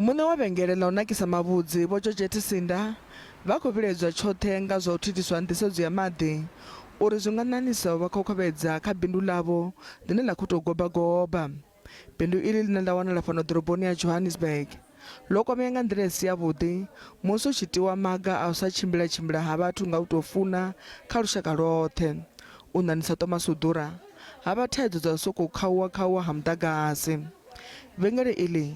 Muṋe wa vhengele ḽa u nakisa mavhudzi vho Sinda vha khou vhiledzwa tshoṱhe nga zwa u thithiswa nḓisedzo ya maḓi uri zwi nga ṋaṋisa vha khokhovhedza kha bindu ḽavho ḽine ḽa khou tou gobagoba. Bindu iḽi ḽine ḽa wanala fhano ḓoroboni ya Johannesburg ḽo kwamea nga nḓila i si yavhuḓi musi hu tshi tiwa maga a u sa tshimbila ha vhathu nga u tou funa kha lushaka lwoṱhe. U ṋaṋisa Thomas u ḓura ha vha thaidzo dza u sokou khauwa ha muḓagasi. Vhengele iḽi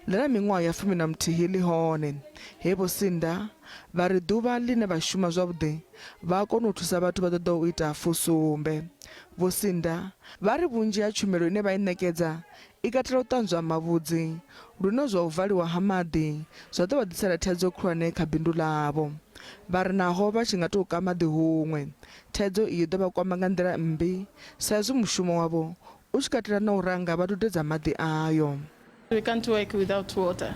ḽi na miṅwaha ya 11 ḽi hone. He vho Sinda vha ri ḓuvha ḽine vha shuma zwavhuḓi vha a kona u thusa vhathu vha ṱoḓa u ita fusumbe. Vho Sinda vha ri vhunzhi ha tshumelo ine vha i ṋekedza i katela u ṱanzwa mavhudzi lune zwa u valiwa ha maḓi zwa ḓo vha ḓisela thaidzo khulwane kha bindu ḽavho. Vha ri naho vha tshi nga tou ka maḓi huṅwe thaidzo iyi ḓo vha kwama nga nḓila mmbi sa izwi mushumo wavho u tshi katela na u ranga vha dudedza maḓi ayo. We can't work without water.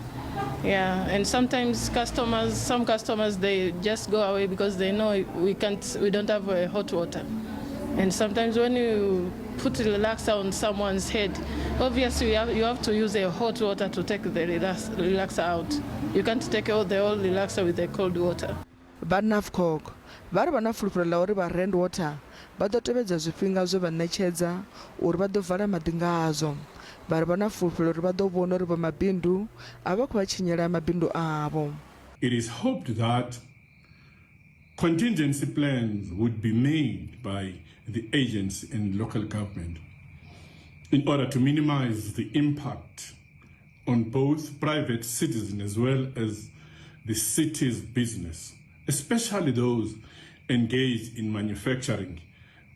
Yeah, and sometimes some customers, they just go away because they know we don't have hot water. And sometimes when you put a relaxer on someone's head, obviously you have to use a hot water to take the relaxer out. You can't take all the old relaxer with the cold water. Mafhungo vha ri vha na fulufhelo ḽa uri vha rand water vha ḓo tevhedza zwifhinga zwe vha ṋetshedza uri vha ḓo vala maḓi ngazwo. Vha ri vha na fulufhelo uri vha ḓo vhona uri vha mabindu a vha khou vha tshinyela mabindu avho. It is hoped that contingency plans would be made by the agency and local government in order to minimize the impact on both private citizens as well as the city's business, especially those engaged in manufacturing,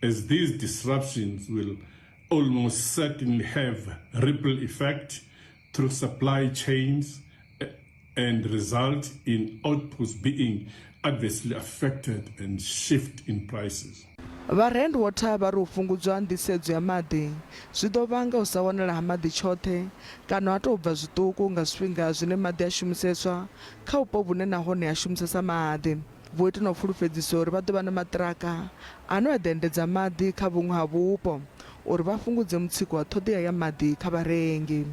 as these disruptions will almost certainly have ripple effect through supply chains and result in outputs being adversely affected and shift in prices. Vha rand water vha ri u fhungudzwa nḓisedzo ya maḓi zwi ḓo vhanga u sa wanala ha maḓi tshoṱhe kana ha tou bva zwiṱuku nga zwifhinga zwine maḓi a shumiseswa kha vhupo vhune nahone a shumisesa maḓi. Vho ita na u fulufhedzisa uri vha ḓo vha na maṱiraka ane a ḓo endedza maḓi kha vhuṅwe ha vhupo uri vha fhungudze mutsiko wa ṱhoḓea ya maḓi kha vharengi.